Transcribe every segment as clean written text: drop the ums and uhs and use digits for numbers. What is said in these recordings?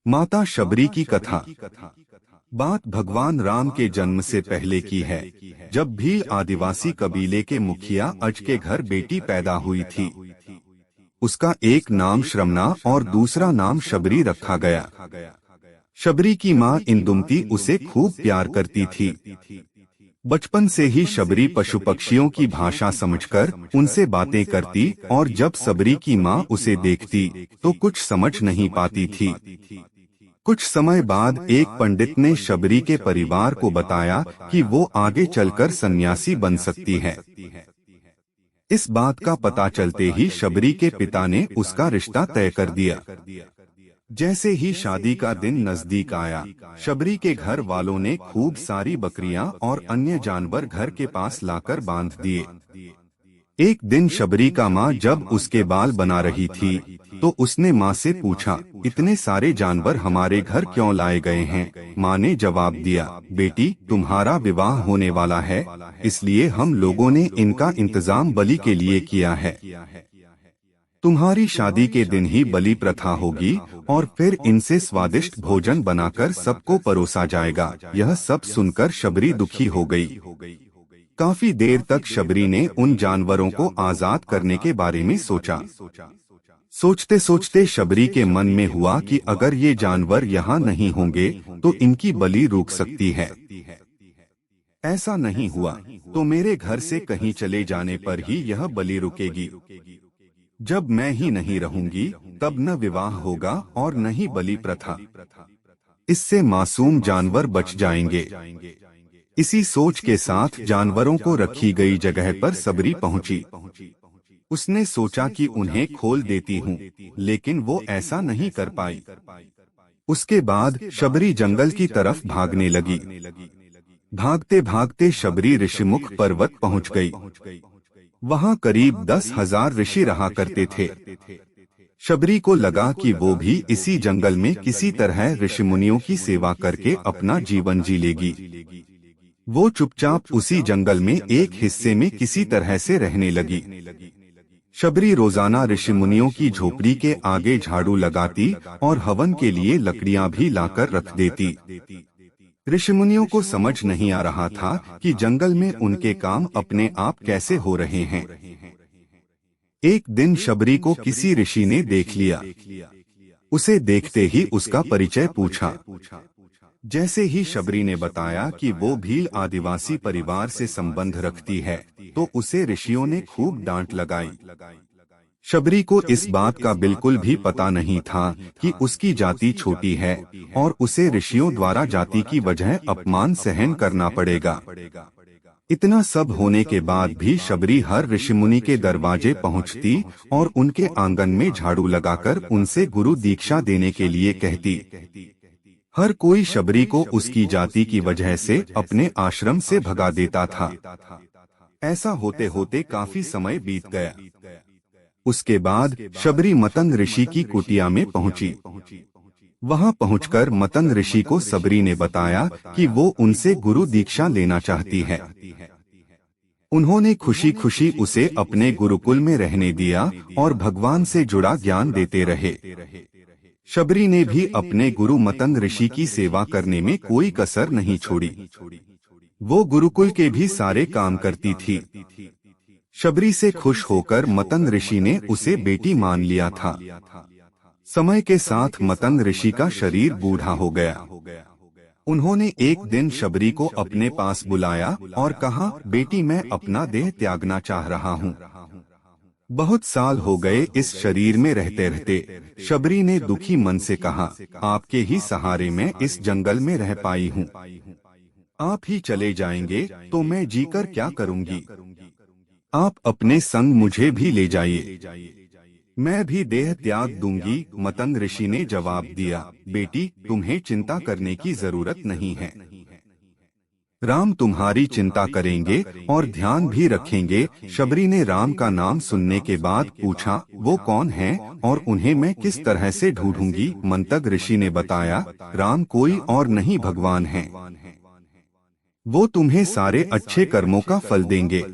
माता शबरी की कथा। बात भगवान राम के जन्म से पहले की है, जब भील आदिवासी कबीले के मुखिया अज के घर बेटी पैदा हुई थी। उसका एक नाम श्रमना और दूसरा नाम शबरी रखा गया। शबरी की माँ इंदुमती उसे खूब प्यार करती थी। बचपन से ही शबरी पशु पक्षियों की भाषा समझकर उनसे बातें करती और जब शबरी की माँ उसे देखती तो कुछ समझ नहीं पाती थी। कुछ समय बाद एक पंडित ने शबरी के परिवार को बताया कि वो आगे चलकर सन्यासी बन सकती है। इस बात का पता चलते ही शबरी के पिता ने उसका रिश्ता तय कर दिया। जैसे ही शादी का दिन नजदीक आया, शबरी के घर वालों ने खूब सारी बकरियां और अन्य जानवर घर के पास लाकर बांध दिए। एक दिन शबरी का माँ जब उसके बाल बना रही थी तो उसने माँ से पूछा, इतने सारे जानवर हमारे घर क्यों लाए गए हैं? माँ ने जवाब दिया, बेटी तुम्हारा विवाह होने वाला है, इसलिए हम लोगों ने इनका इंतजाम बलि के लिए किया है। तुम्हारी शादी के दिन ही बलि प्रथा होगी और फिर इनसे स्वादिष्ट भोजन बनाकर सबको परोसा जाएगा। यह सब सुनकर शबरी दुखी हो गई। काफी देर तक शबरी ने उन जानवरों को आजाद करने के बारे में सोचा। सोचते सोचते शबरी के मन में हुआ कि अगर ये जानवर यहाँ नहीं होंगे तो इनकी बलि रुक सकती है। ऐसा नहीं हुआ तो मेरे घर से कहीं चले जाने पर ही यह बलि रुकेगी। जब मैं ही नहीं रहूंगी तब न विवाह होगा और न ही बलि प्रथा। इससे मासूम जानवर बच जाएंगे। इसी सोच के साथ जानवरों को रखी गई जगह पर शबरी पहुंची। उसने सोचा कि उन्हें खोल देती हूँ, लेकिन वो ऐसा नहीं कर पाई। उसके बाद शबरी जंगल की तरफ भागने लगी। भागते भागते शबरी ऋषिमुख पर्वत पहुंच गई। वहाँ करीब 10,000 ऋषि रहा करते थे। शबरी को लगा कि वो भी इसी जंगल में किसी तरह ऋषिमुनियों की सेवा करके अपना जीवन जी लेगी। वो चुपचाप उसी जंगल में एक हिस्से में किसी तरह से रहने लगी। शबरी रोजाना ऋषिमुनियों की झोपड़ी के आगे झाड़ू लगाती और हवन के लिए लकड़ियां भी लाकर रख देती। ऋषिमुनियों को समझ नहीं आ रहा था कि जंगल में उनके काम अपने आप कैसे हो रहे हैं। एक दिन शबरी को किसी ऋषि ने देख लिया। उसे देखते ही उसका परिचय पूछा। जैसे ही शबरी ने बताया कि वो भील आदिवासी परिवार से संबंध रखती है तो उसे ऋषियों ने खूब डांट लगाई। शबरी को इस बात का बिल्कुल भी पता नहीं था कि उसकी जाति छोटी है और उसे ऋषियों द्वारा जाति की वजह अपमान सहन करना पड़ेगा। इतना सब होने के बाद भी शबरी हर ऋषिमुनि के दरवाजे पहुंचती और उनके आंगन में झाड़ू लगाकर उनसे गुरु दीक्षा देने के लिए कहती। हर कोई शबरी को उसकी जाति की वजह से अपने आश्रम से भगा देता था। ऐसा होते होते काफी समय बीत गया। उसके बाद शबरी मतंग ऋषि की कुटिया में पहुंची। वहां पहुंचकर मतंग ऋषि को शबरी ने बताया कि वो उनसे गुरु दीक्षा लेना चाहती है। उन्होंने खुशी खुशी उसे अपने गुरुकुल में रहने दिया और भगवान से जुड़ा ज्ञान देते रहे। शबरी ने भी अपने गुरु मतंग ऋषि की सेवा करने में कोई कसर नहीं छोड़ी। वो गुरुकुल के भी सारे काम करती थी। शबरी से खुश होकर मतंग ऋषि ने उसे बेटी मान लिया था। समय के साथ मतंग ऋषि का शरीर बूढ़ा हो गया। उन्होंने एक दिन शबरी को अपने पास बुलाया और कहा, बेटी मैं अपना देह त्यागना चाह रहा हूँ। बहुत साल हो गए इस शरीर में रहते रहते। शबरी ने दुखी मन से कहा, आपके ही सहारे मैं इस जंगल में रह पाई हूँ। आप ही चले जाएंगे तो मैं जीकर क्या करूँगी? आप अपने संग मुझे भी ले जाइए, मैं भी देह त्याग दूंगी। मतंग ऋषि ने जवाब दिया, बेटी तुम्हें चिंता करने की जरूरत नहीं है। राम तुम्हारी चिंता करेंगे और ध्यान भी रखेंगे। शबरी ने राम का नाम सुनने के बाद पूछा, वो कौन है और उन्हें मैं किस तरह से ढूंढूंगी? मतंग ऋषि ने बताया, राम कोई और नहीं भगवान है। वो तुम्हें सारे अच्छे कर्मों का फल देंगे।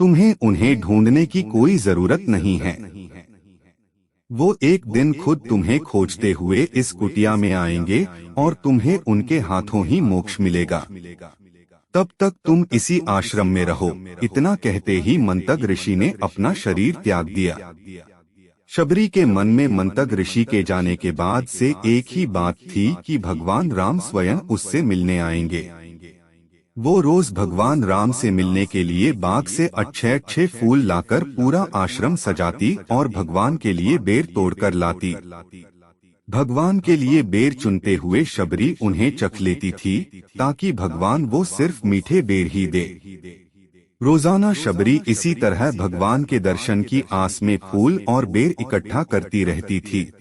तुम्हें उन्हें ढूंढने की कोई जरूरत नहीं है। वो एक दिन खुद तुम्हें खोजते हुए इस कुटिया में आएंगे और तुम्हें उनके हाथों ही मोक्ष मिलेगा। तब तक तुम इसी आश्रम में रहो। इतना कहते ही मंतग ऋषि ने अपना शरीर त्याग दिया। शबरी के मन में मंतग ऋषि के जाने के बाद से एक ही बात थी कि भगवान राम स्वयं उससे मिलने आएंगे। वो रोज भगवान राम से मिलने के लिए बाग से अच्छे अच्छे फूल लाकर पूरा आश्रम सजाती और भगवान के लिए बेर तोड़कर लाती। भगवान के लिए बेर चुनते हुए शबरी उन्हें चख लेती थी ताकि भगवान वो सिर्फ मीठे बेर ही दे। रोजाना शबरी इसी तरह भगवान के दर्शन की आस में फूल और बेर इकट्ठा करती रहती थी।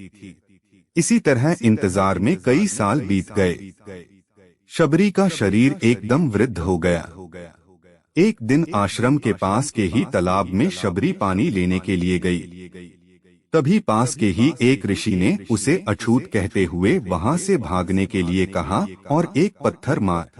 इसी तरह इंतजार में कई साल बीत गए। शबरी का शरीर एकदम वृद्ध हो गया। एक दिन आश्रम के पास के ही तालाब में शबरी पानी लेने के लिए गई। तभी पास के ही एक ऋषि ने उसे अछूत कहते हुए वहां से भागने के लिए कहा और एक पत्थर मार।